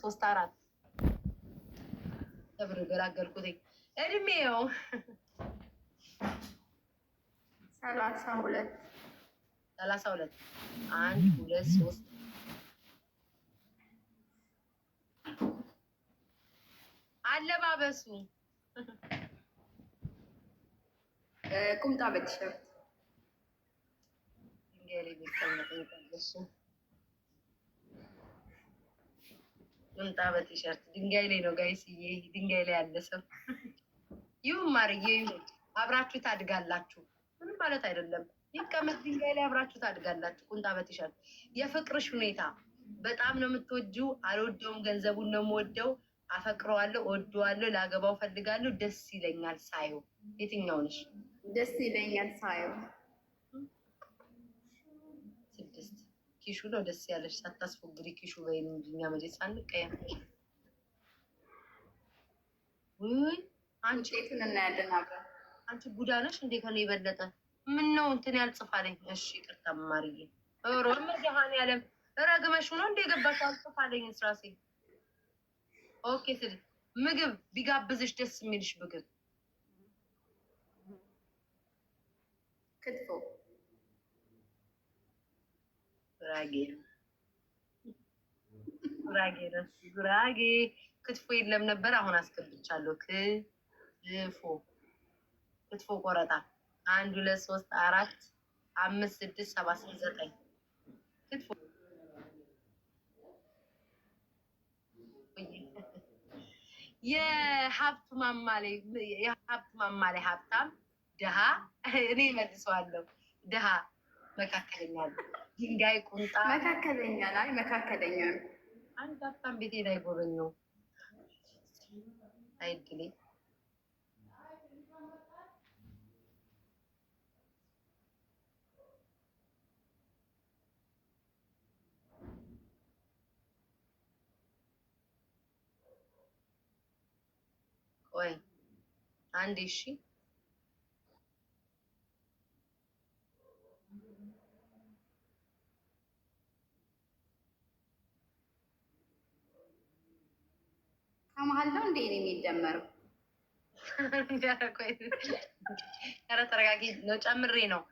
3 4 ተብሎ ገላገልኩት። እድሜው 32 1 2 3 አለባበሱ ቁምጣ በቲሸርት ቁምጣ በቲሸርት ድንጋይ ላይ ነው ጋይስዬ፣ ድንጋይ ላይ ያለ ሰው ይሁን ማርዬ፣ ይሁን አብራችሁ ታድጋላችሁ። ምንም ማለት አይደለም። ይቀመጥ ድንጋይ ላይ አብራችሁ ታድጋላችሁ። ቁምጣ በቲሸርት የፍቅርሽ ሁኔታ በጣም ነው የምትወጂው። አልወደውም፣ ገንዘቡን ነው የምወደው። አፈቅረዋለሁ፣ እወደዋለሁ፣ ላገባው ፈልጋለሁ፣ ደስ ይለኛል ሳየው። የትኛው ነሽ? ደስ ይለኛል ሳየው። 6 ኪሹ ነው ደስ ያለሽ። ሳታስፎግሪ ኪሹ በይን እንጂ እኛ መቼ ሳንቀየም። ውይ አንቺ ሴቱን እናያለን አብረን። አንቺ ጉዳ ነሽ እንዴ ከኔ የበለጠ። ምን ነው እንትን ያልጽፋለኝ? እሺ ይቅርታ ማርዬ። ኦሮ መድሃን ያለም ረግመሽ ነው እንደ ገባሽ አልጽፋለኝ ስራሴ። ኦኬ ስል ምግብ ቢጋብዝሽ ደስ የሚልሽ ምግብ ክትፎ ጉራጌ ክትፎ የለም ነበር፣ አሁን አስገብቻለሁ። ክትፎ ቆረጣ 1 2 3 4 5 6 7 8 9 ክትፎ የሀብት ማማ ላይ ሀብታም ድሃ እኔ መልሰዋለሁ። ድሃ መካከለኛ ድንጋይ ቁንጣ መካከለኛ ላይ መካከለኛ አንድ ሀብታም ቤቴ ላይ ጎበኘው አይድሌ ወይ አንዴ እሺ ከመሀል ነው እንዴ የሚደመረው? ኧረ ተረጋጊ ነው። ጨምሬ ነው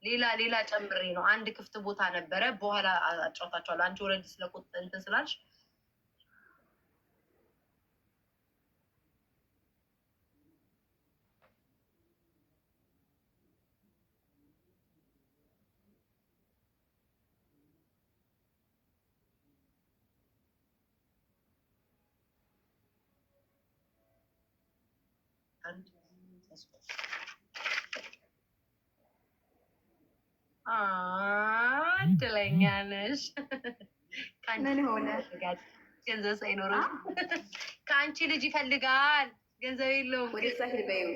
ሌላ ጨምሬ ነው። አንድ ክፍት ቦታ ነበረ፣ በኋላ አጫውታቸዋለሁ። አንቺ ወረድ ስለቆጥ እንትን ስላልሽ እድለኛ ነሽ። ምን ሆነ? ገንዘብ ሳይኖረው ከአንቺ ልጅ ይፈልጋል። ገንዘብ የለውም። ወደ ሳሂል በይው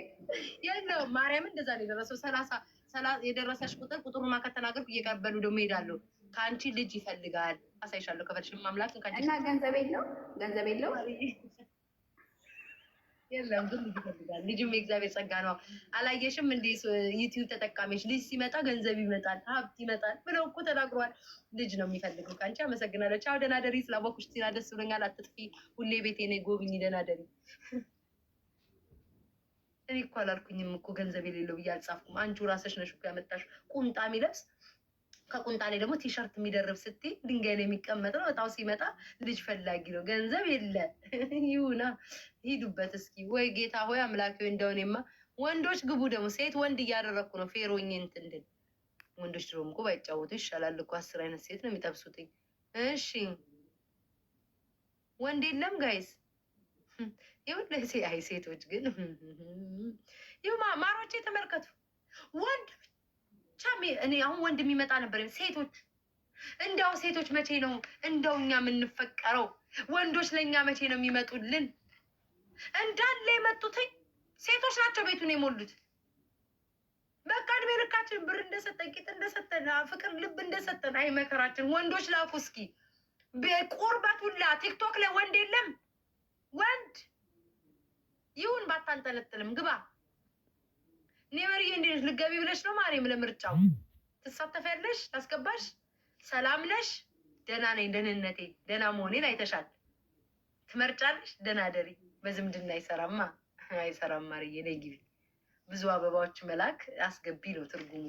የለውም። ማርያምን እንደዛ ነው የደረሰው። 30 የደረሰሽ ቁጥሩን ከተናገርኩ እየቀበሉ ደግሞ ይሄዳሉ። ከአንቺ ልጅ ይፈልጋል። አሳይሻለሁ ከፈለግሽ ማምላክ እና ገንዘብ የለው የለም ግን ልጅ ይፈልጋል። ልጅም የእግዚአብሔር ጸጋ ነው። አላየሽም እንዴ? ዩቲዩብ ተጠቃሚዎች ልጅ ሲመጣ ገንዘብ ይመጣል፣ ሀብት ይመጣል ብለው እኮ ተናግሯል። ልጅ ነው የሚፈልገው ከአንቺ። አመሰግናለሁ። ቻው፣ ደህና ደሪ። ስላወኩሽ ሲና ደስ ብሎኛል። አትጥፊ፣ ሁሌ ቤቴ ነይ፣ ጎብኝ፣ ደህና ደሪ። እኔ እኮ አላልኩኝም እኮ ገንዘብ የሌለው ብዬ አልጻፍኩም። አንቺ ራስሽ ነሽ እኮ ያመጣሽ። ቁምጣ የሚለብስ ከቁምጣ ላይ ደግሞ ቲሸርት የሚደርብ ስትይ ድንጋይ ላይ የሚቀመጥ ነው። እጣው ሲመጣ ልጅ ፈላጊ ነው። ገንዘብ የለ ይሁና፣ ሂዱበት እስኪ። ወይ ጌታ ሆይ አምላክ ሆይ፣ እንደሆነማ ወንዶች ግቡ። ደግሞ ሴት ወንድ እያደረግኩ ነው። ፌሮኝ እንትንድን ወንዶች ድሮም እኮ ባይጫወቱ ይሻላል እኮ። 10 አይነት ሴት ነው የሚጠብሱትኝ። እሺ ወንድ የለም ጋይስ። ይሁን አይ ሴቶች ግን ይሁ ማሮቼ ተመልከቱ። ወንድ እኔ አሁን ወንድ የሚመጣ ነበር። ሴቶች መቼ ነው እንደው እኛ የምንፈቀረው? ወንዶች ለእኛ መቼ ነው የሚመጡልን? እንዳለ የመጡትኝ ሴቶች ናቸው። ቤቱን የሞሉት በቃ እድሜ ልካችን ብር እንደሰጠን፣ ቂጥ እንደሰጠን፣ ፍቅር ልብ እንደሰጠን። አይ መከራችን። ወንዶች ላኩ እስኪ ቁርበት ሁላ ቲክቶክ ላይ ወንድ የለም። ወንድ ይሁን ባታንጠለጥልም ግባ። ኔቨርዬ እንዴት ልገቢ ብለሽ ነው ማርያም? ለምርጫው ትሳተፊያለሽ? ታስገባሽ? ሰላም ነሽ? ደህና ነኝ። ደህንነቴ ደህና መሆኔን አይተሻል። ትመርጫለሽ? ደህና ደሪ። በዝምድና አይሰራማ፣ አይሰራም። ማርዬ ነይ ግቢ። ብዙ አበባዎች መላክ አስገቢ ነው ትርጉሙ።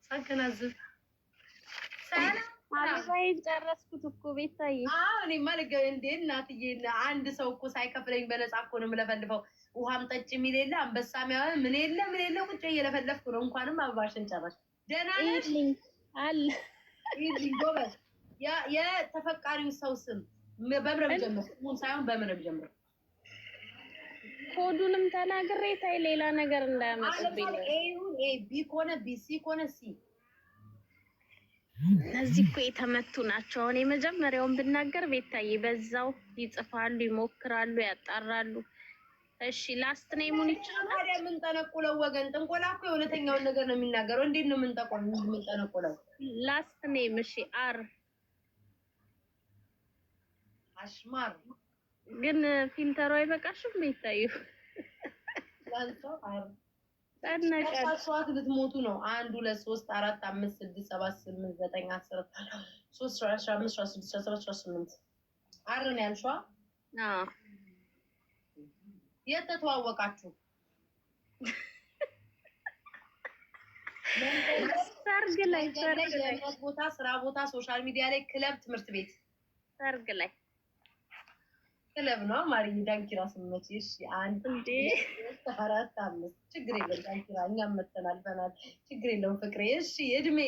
ሳገናዝብ አበባዬ ጨረስኩት እኮ ቤታዬ። እኔማ እንዴ እናትዬ፣ አንድ ሰው እኮ ሳይከፍለኝ በነፃ እኮ ነው የምለፈልፈው። ውሃም ጠጭ የሚል የለ አንበሳ ምን የለ ቁጭ እየለፈለፍኩ ነው። እንኳንም አበባሽን ጨረሽ። ደህና ነሽ? አለ ይልኝ ጎበዝ። የተፈቃሪው ሰው ስም በምረብ ጀምር፣ ስሙን ሳይሆን በምረብ ጀምር። ኮዱንም ተናግሬ ታይ ሌላ ነገር እንዳያመጣብኝ ነው። ኤ ቢ ኮነ ቢ ሲ ኮነ ሲ። እነዚህ እኮ የተመቱ ናቸው። አሁን የመጀመሪያውን ብናገር ቤታዬ በዛው ይጽፋሉ፣ ይሞክራሉ፣ ያጣራሉ። እሺ ላስት ኔሙን ይቻላል። ታዲያ ምን ጠነቁለው ወገን? ጥንቆላ እኮ የእውነተኛውን ነገር ነው የሚናገረው። እንዴት ነው ምን ጠነቁለው? ላስት ኔም እሺ፣ አር አሽማር ግን ፊልተሩ አይበቃሽም ቤታዬ? ላንተ አር ጠነቀ ልትሞቱ ነው። 1 2 3 4 5 6 7 8 9 10 3 15 16 17 18 አርን ያልሽዋ? አዎ። የት ተተዋወቃችሁ? ሰርግ ላይ ቦታ፣ ስራ ቦታ፣ ሶሻል ሚዲያ ላይ፣ ክለብ፣ ትምህርት ቤት። ሰርግ ላይ ክለብ ነው ማርዬ። ዳንኪራ ስመች። እሺ 1 2 3 4 5 ችግር የለም ዳንኪራ፣ እኛም መተን አልፈናል። ችግር የለውም ፍቅሬ። እሺ እድሜ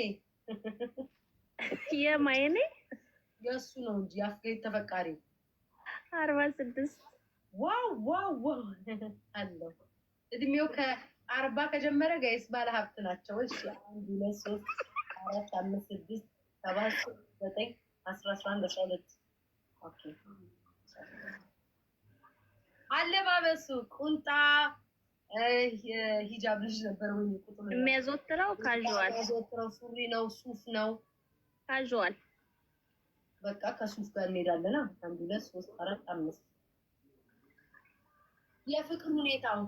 የማይኔ የእሱ ነው እንጂ የአፍጋይ ተፈቃሪ 46 ዋው ዋው ዋው አለው። እድሜው ከ40 ከጀመረ ጋይስ ባለ ሀብት ናቸው። እሺ 1 2 3 4 5 6 7 9 10 11 12 ኦኬ። አለባበሱ ቁንጣ ሂጃብ ልጅ ነበር ወይ ቁጥሩ የሚያዘወትረው ካዥዋል፣ የሚያዘወትረው ሱሪ ነው ሱፍ ነው? ካዥዋል። በቃ ከሱፍ ጋር እንሄዳለን። 1 2 3 4 5 የፍቅር ሁኔታው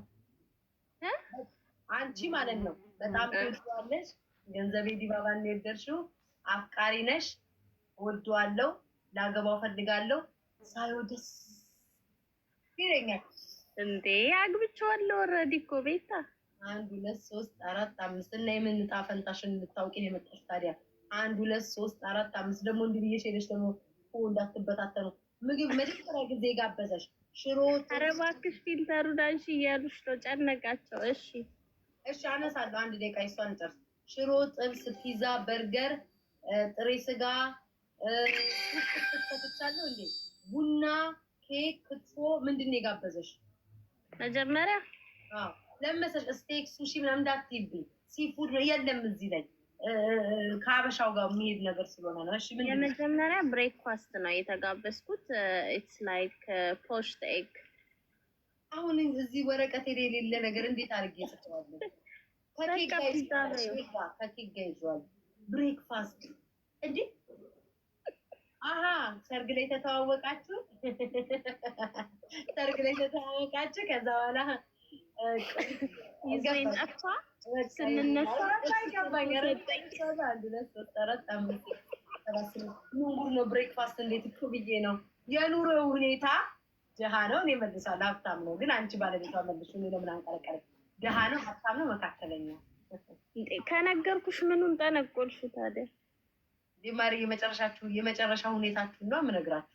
አንቺ ማለት ነው በጣም ትወጂዋለሽ። ገንዘቤ ዲባባ እንደደርሽው አፍቃሪ ነሽ። ወደዋለሁ፣ ላገባው ፈልጋለሁ፣ ሳይው ደስ ይለኛል። እንዴ አግብቼዋለሁ ኦልሬዲ እኮ ቤታ። 1 2 3 4 5 እና የምን ዕጣ ፈንታሽን ልታውቂ ነው የመጣሽ ታዲያ? 1 2 3 4 5 ደግሞ እንዲህ ብዬሽ ሄደሽ ደግሞ እንዳትበታተኑ። ምግብ መጀመሪያ ጊዜ ጋበዘሽ ሽሮ። ኧረ እባክሽ ፊልተሩን አንሺ እያሉሽ ነው፣ ጨነቃቸው። እሺ እሺ አነሳለሁ። 1 ደቂቃ እሷን ጨርስ። ሽሮ፣ ጥብስ፣ ፒዛ፣ በርገር፣ ጥሬ ስጋ ከተቻለው እንዴ ቡና፣ ኬክ፣ ክትፎ ምንድን ነው የጋበዘሽ? መጀመሪያ ለመሰል ስቴክ፣ ሱሺ ምናምን እንዳትይብኝ። ሲፉድ የለም እዚህ ላይ ከሀበሻው ጋር የሚሄድ ነገር ስለሆነ ነው። እሺ ምን የመጀመሪያ ብሬክፋስት ነው የተጋበዝኩት። ኢትስ ላይክ ፖሽድ ኤግ። አሁን እዚህ ወረቀት የሌለ ነገር እንዴት አድርጌ ጽፈዋለሁ? ከኬክ ጋር ይዟል ብሬክፋስት እንዴ። አሃ ሰርግ ላይ ተተዋወቃችሁ? ሰርግ ላይ ተተዋወቃችሁ። ከዛ በኋላ ይዘኝ ጠፋ። ስንነሳ ነው ብሬክፋስት እንዴት እኮ ብዬ ነው። የኑሮ ሁኔታ ድሃ ነው፣ እኔ መልሳለሁ ሀብታም ነው። ግን አንቺ ባለቤቷ መልሱ። እኔ ለምን አንቀለቀለ? ድሃ ነው፣ ሀብታም ነው፣ መካከለኛ። ከነገርኩሽ ምኑን ጠነቆልሽ ታዲያ? ማሪ የመጨረሻ ሁኔታችሁ ነው የምነግራችሁ።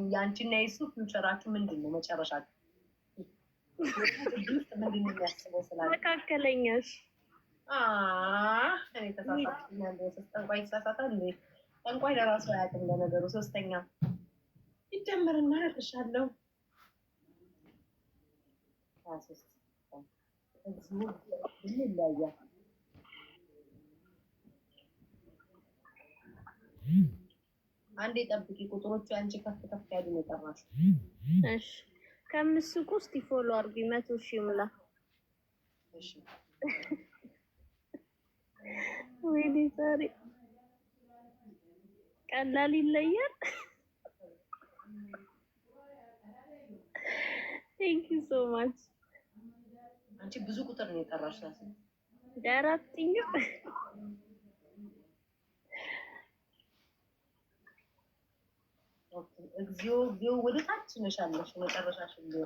የአንቺና የሱ ፊውቸራችሁ ምንድን ነው? መጨረሻችሁ ምንድን ነው የሚያስበው ስላለ መካከለኛሽ። እኔ ተሳሳትኩ። ጠንቋይ ይሳሳታል እንዴ? ጠንቋይ ለራሱ አያውቅም። ለነገሩ ሶስተኛ ይጀምርና እልሻለሁ። 23 እዚሁ ይለያያል። አንዴ ጠብቂ። ቁጥሮቹ አንቺ ከፍ ከፍ ያሉ ነው የጠራሽው። እሺ ከምስቁ እስቲ ፎሎ አድርጊ። 100,000 ሙላ። እሺ ወይኔ ዛሬ ቀላል ይለያል። ቴንክ ዩ ሶ ማች። አንቺ ብዙ ቁጥር ነው የጠራሽ። ዳራትኝ እግዚኦ እግዚኦ ወደ ታች ነሻለሽ መጨረሻሽ እንዲሁ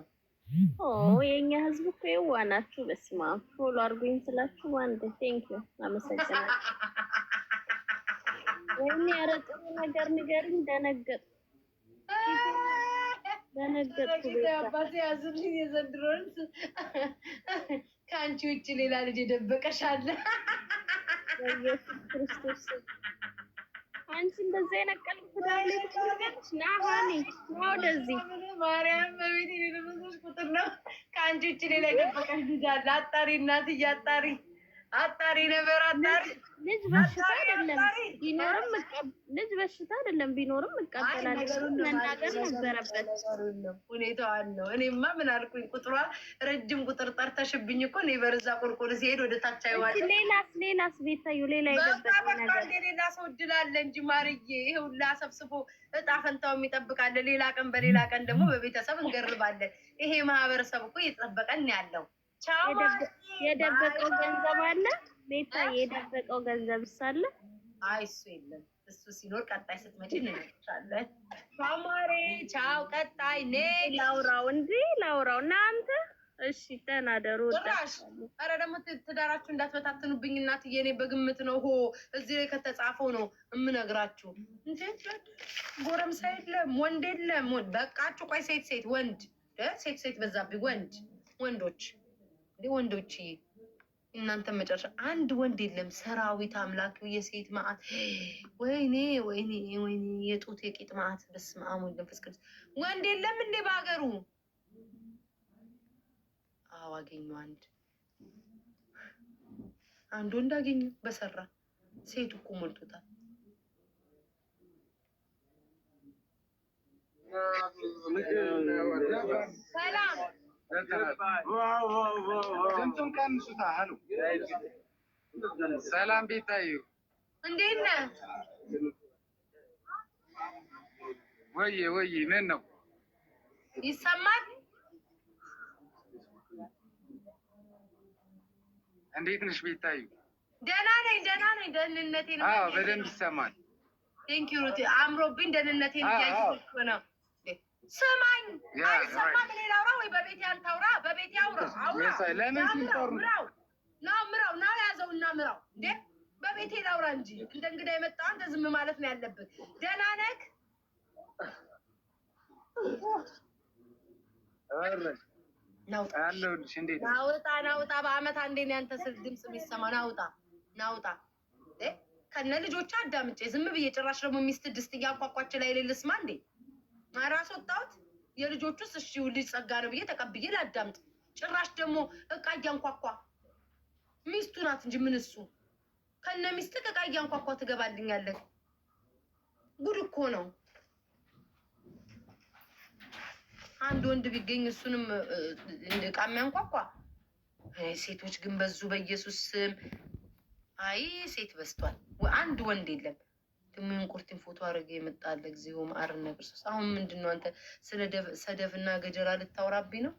የኛ ህዝብ እኮ የዋ ናችሁ። በስመ አብ ፎሎ አድርጉኝ ስላችሁ አንድ ቴንክ ዩ አመሰግናለሁ። ወይኔ ኧረ ጥሩ ነገር ንገሪኝ። ደነገጥኩ። አባቴ ያዙልኝ። የዘንድሮን ከአንቺ ውጭ ሌላ ልጅ የደበቀሻለ በኢየሱስ ክርስቶስ አንቺ እንደዛ የነቀል ፍዳሌ ትችላለች። ና ሃኒ ና ወደዚህ ማርያም በቤት የደረሰሽ ቁጥር ነው። ከአንቺ ውጭ ሌላ የደበቀሽ ልጅ አለ። አጣሪ እናትዬ አጣሪ ነበር አጣሪ። ልጅ በሽታ አይደለም ቢኖርም ልጅ በሽታ አይደለም ቢኖርም እቀበላለሁ። መናገር ነበረበት። ሁኔታው አለው። እኔማ ምን አልኩኝ? ቁጥሯ ረጅም ቁጥር ጠርተሽብኝ እኮ እኔ በርዛ ቁልቁል ሲሄድ ወደ ታች አይዋል። ሌላስ ቤታዩ ሌላ የደበቀ ነገር ሌላ ሰው እድል አለ እንጂ ማርዬ፣ ይሄ ሁላ ሰብስቦ እጣ ፈንታው የሚጠብቃለ። ሌላ ቀን በሌላ ቀን ደግሞ በቤተሰብ እንገርባለን። ይሄ ማህበረሰብ እኮ እየተጠበቀን ያለው። የደበቀው ገንዘብ አለ ቤታ፣ የደበቀው ገንዘብ ሳለ አይ እሱ የለም። እሱ ሲኖር ቀጣይ ስትመጪ እንነግርሻለን። ማማሬ ቻው። ቀጣይ ላውራው እናንተ እሺ ተናደሩ። ኧረ ደግሞ ትዳራችሁ እንዳትበታትኑብኝ እናትዬ። እኔ በግምት ነው እዚህ ላይ ከተጻፈው ነው የምነግራችሁ እንጂ ጎረምሳ የለም ወንድ የለም። በቃችሁ። ቆይ ሴት ወንድ ሴት በዛብኝ። ወንዶች ወንዶች እናንተ መጨረሻ አንድ ወንድ የለም። ሰራዊት አምላኪው የሴት መዓት ወይኔ የጡት የቂጥ መዓት። በስመ አብ ወወልድ ወመንፈስ ቅዱስ። ወንድ የለም እንዴ በሀገሩ? አዎ አገኙ። አንድ ወንድ አገኙ በሰራ። ሴቱ እኮ ሞልቶታል። ሰላም ድምፁን ቀንሱታ። አሉ ሰላም ቤታዩ እንዴት ነህ? ወይ ምን ነው ይሰማል? እንዴት ነሽ ቤታዩ? ደህና ነኝ። ደህንነቴን በደንብ ይሰማል። ቴንክ ዩ ሩቲ። አምሮብኝ ደህንነቴን እያየሁት ነው። ስማኝ አይሰማም። እኔ ላውራ ወይ በቤት ያልታውራ? በቤት ያውራ። ለምን ሲጠሩ ምራው ያዘውና ምራው እንዴ። በቤቴ ላውራ እንጂ እንደ እንግዳ የመጣ አንተ ዝም ማለት ነው ያለብህ። ደህና ነህ? ናውጣ። በአመት አንዴ ነው ያንተ ስልክ ድምፅ የሚሰማ። ናውጣ ከነ ልጆች አዳምጬ ዝም ብዬ። ጭራሽ ደግሞ ሚስት ድስት እያንኳኳች ላይ ልስማ እንዴ? ራስ ወጣሁት። የልጆቹስ እሺ ልጅ ጸጋ ነው ብዬ ተቀብዬ ላዳምጥ። ጭራሽ ደግሞ እቃ እያንኳኳ። ሚስቱ ናት እንጂ ምን እሱ ከነ ሚስት እቃ እያንኳኳ ትገባልኛለህ? ጉድ እኮ ነው። አንድ ወንድ ቢገኝ እሱንም እቃ የሚያንኳኳ። ሴቶች ግን በዙ በኢየሱስ ስም። አይ ሴት በዝቷል። አንድ ወንድ የለም። ደግሞ የእንቁርቲን ፎቶ አድርገህ የመጣለ ጊዜው ማርነ ክርስቶስ። አሁን ምንድን ነው አንተ ስለ ሰደፍና ገጀራ ልታወራብኝ ነው?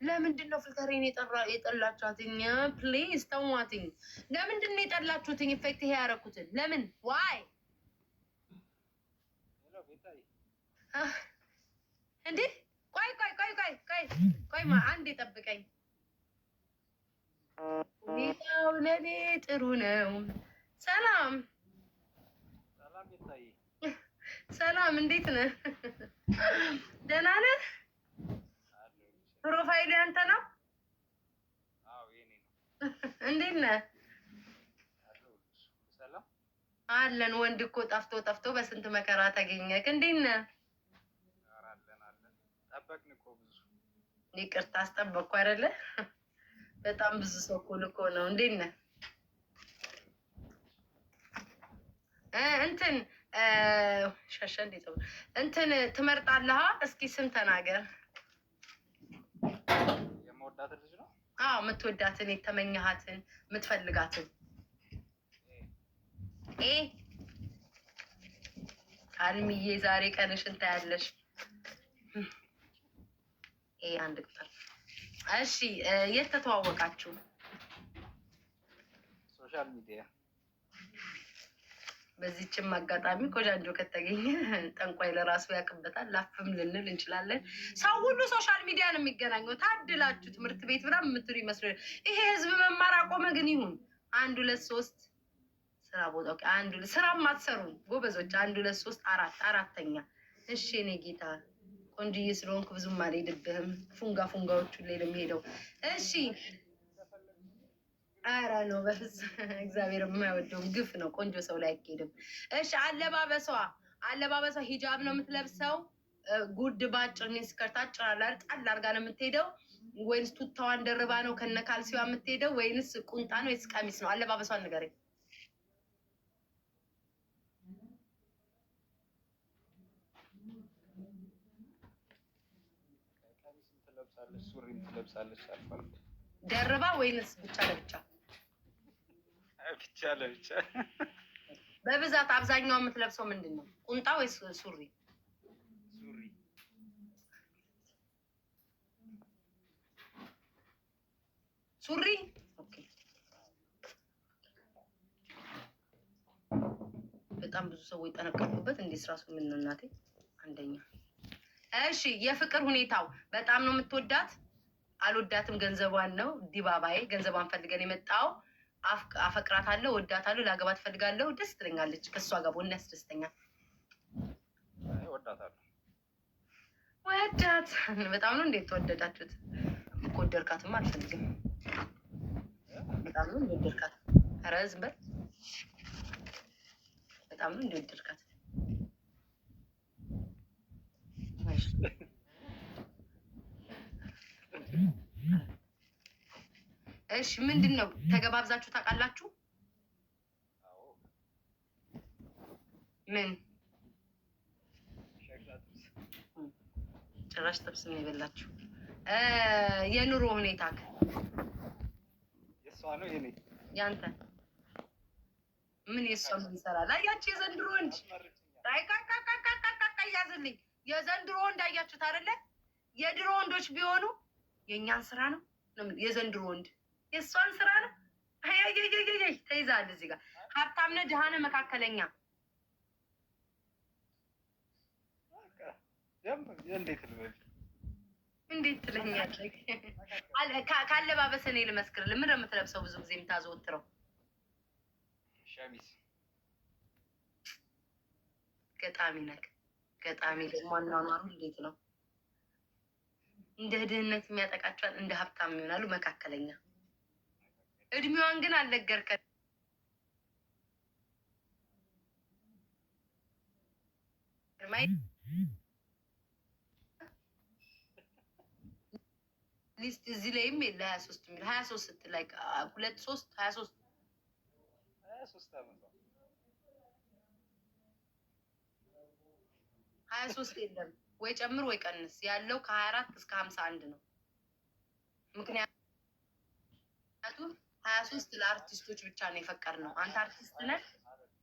ለምንድን ነው ፍልተሬን የጠላችኋትኝ? ፕሊዝ ተዋትኝ። ለምንድን ነው የጠላችሁትኝ? ኢፌክት ይሄ ያደረኩትን ለምን? ዋይ እንዴ? ቆይ አንዴ ጠብቀኝ። ሁኔታው ለኔ ጥሩ ነው። ሰላም እንዴት ነህ? ደህና ነህ? ፕሮፋይል ያንተ ነው? እንዴት ነህ? አለን። ወንድ እኮ ጠፍቶ በስንት መከራ ተገኘክ። እንዴት ነህ? ይቅርታ አስጠበቅኩ አይደለ? በጣም ብዙ ሰው እኮ ልኮ ነው። እንዴት ነህ? እንትን ትመርጣለህ? እስኪ ስም ተናገር። የምወዳት ልጅ ነው። አዎ የምትወዳትን፣ የተመኘሃትን፣ የምትፈልጋትን። አልሚዬ ዛሬ ቀንሽን ታያለሽ። አንድ ቁጥር። እሺ የት ተተዋወቃችሁ? ሶሻል ሚዲያ። በዚህችም አጋጣሚ ቆጃንጆ ከተገኘ ጠንቋይ ለራሱ ያቅበታል። ላፍም ልንል እንችላለን። ሰው ሁሉ ሶሻል ሚዲያ ነው የሚገናኘው። ታድላችሁ ትምህርት ቤት ምናምን የምትሉ ይመስሉ። ይሄ ህዝብ መማር አቆመ። ግን ይሁን 1 2 3 ስራ ቦታ ስራም አትሰሩ ጎበዞች። 1 2 3 4 አራተኛ። እሺ እኔ ጌታ ቆንጆዬ ስለሆንኩ ብዙም አልሄድብህም። ፉንጋዎቹ ላይ ነው የሚሄደው። እሺ ኧረ ነው በፍጹም እግዚአብሔር የማይወደውም ግፍ ነው። ቆንጆ ሰው ላይ አይኬድም። እሺ አለባበሷ ሂጃብ ነው የምትለብሰው። ጉድ ባጭር ሚስከርት አጭራላ ጣል አድርጋ ነው የምትሄደው ወይንስ ቱታዋን ደርባ ነው ከነ ካልሲዋ የምትሄደው ወይንስ ቁንጣ ነው ወይስ ቀሚስ ነው? አለባበሷን ንገረኝ። ሱሪም ትለብሳለች አልፏል። ደርባ ወይንስ ብቻ ለብቻ? ብቻ ለብቻ። በብዛት አብዛኛው የምትለብሰው ምንድን ነው? ቁንጣ ወይስ ሱሪ? ሱሪ። ኦኬ። በጣም ብዙ ሰዎች ጠነቀቁበት። እንዴት ራሱ ምን ነው እናቴ አንደኛ። እሺ የፍቅር ሁኔታው በጣም ነው የምትወዳት? አልወዳትም ገንዘቧን ነው ዲባባዬ። ገንዘቧን ፈልገን የመጣው አፈቅራታለሁ፣ ወዳታለሁ፣ ላገባት ፈልጋለሁ። ደስ ትለኛለች። ከሷ ጋር ቦና ያስደስተኛል። ወዳታለሁ። ወዳት በጣም ነው። እንዴት ተወደዳችሁት? ከወደድካትማ አልፈልግም። በጣም ነው እንደወደድካት። ኧረ ዝም በል። በጣም ነው እንደወደድካት። እሺ ምንድን ነው ተገባብዛችሁ ታውቃላችሁ? ምን ጭራሽ ጥብስ ነው የበላችሁ? የኑሮ ሁኔታ የእሷ ነው የኔ ያንተ ምን? የእሷ ምን ይሰራል? አያችሁ የዘንድሮ ወንድ ያዝልኝ። የዘንድሮ ወንድ አያችሁት አይደለ? የድሮ ወንዶች ቢሆኑ የእኛን ስራ ነው። የዘንድሮ ወንድ የእሷን ስራ ነው። አያያያያይ ተይዛል። እዚህ ጋር ሀብታም ነህ ድሃ ነህ መካከለኛ? እንዴት ትለኛለህ? ካለባበስ እኔ ልመስክርልህ። ምን ነው የምትለብሰው ብዙ ጊዜ የምታዘወትረው? ሸሚዝ። ገጣሚ ነህ። ገጣሚ ደግሞ አኗኗሩ እንዴት ነው? እንደ ድህነት የሚያጠቃቸዋል፣ እንደ ሀብታም ይሆናሉ። መካከለኛ። እድሜዋን ግን አልነገርከንም። ሊስት እዚህ ላይም የለ 23 የሚል 23 ስትል ላይ 2 3 23 23 የለም ወይ ጨምር ወይ ቀንስ። ያለው ከ24 እስከ 51 ነው። ምክንያቱም 23 ለአርቲስቶች ብቻ ነው የፈቀድነው። አንተ አርቲስት ነህ።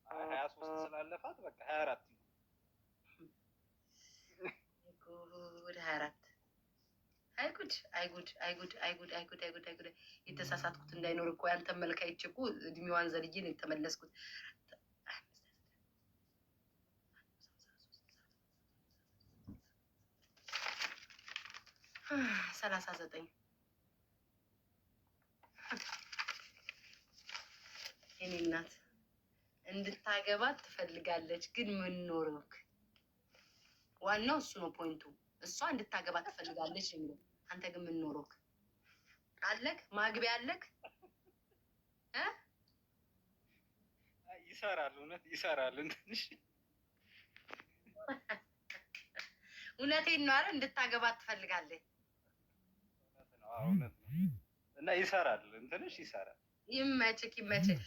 23 ስላለፋት በቃ 24 ነው። ወደ 24 አይጉድ አይጉድ አይጉድ አይጉድ አይጉድ አይጉድ አይጉድ። የተሳሳትኩት እንዳይኖር እኮ ያንተን መልክ አይቼ እኮ እድሜዋን ዘልዬ ነው የተመለስኩት። 39 የኔ እናት እንድታገባት ትፈልጋለች። ግን ምን ኖርክ? ዋናው እሱ ነው ፖይንቱ። እሷ እንድታገባት ትፈልጋለች የሚለው አንተ ግን ምን ኖርክ? አለክ ማግቢያ አለክ? ይሰራል፣ እውነት ይሰራል። እንትንሽ እውነቴን ነው አይደል? እንድታገባት ትፈልጋለች። እውነት ነው እና ይሰራል፣ እንትንሽ ይሰራል። ይመችክ ይመችክ።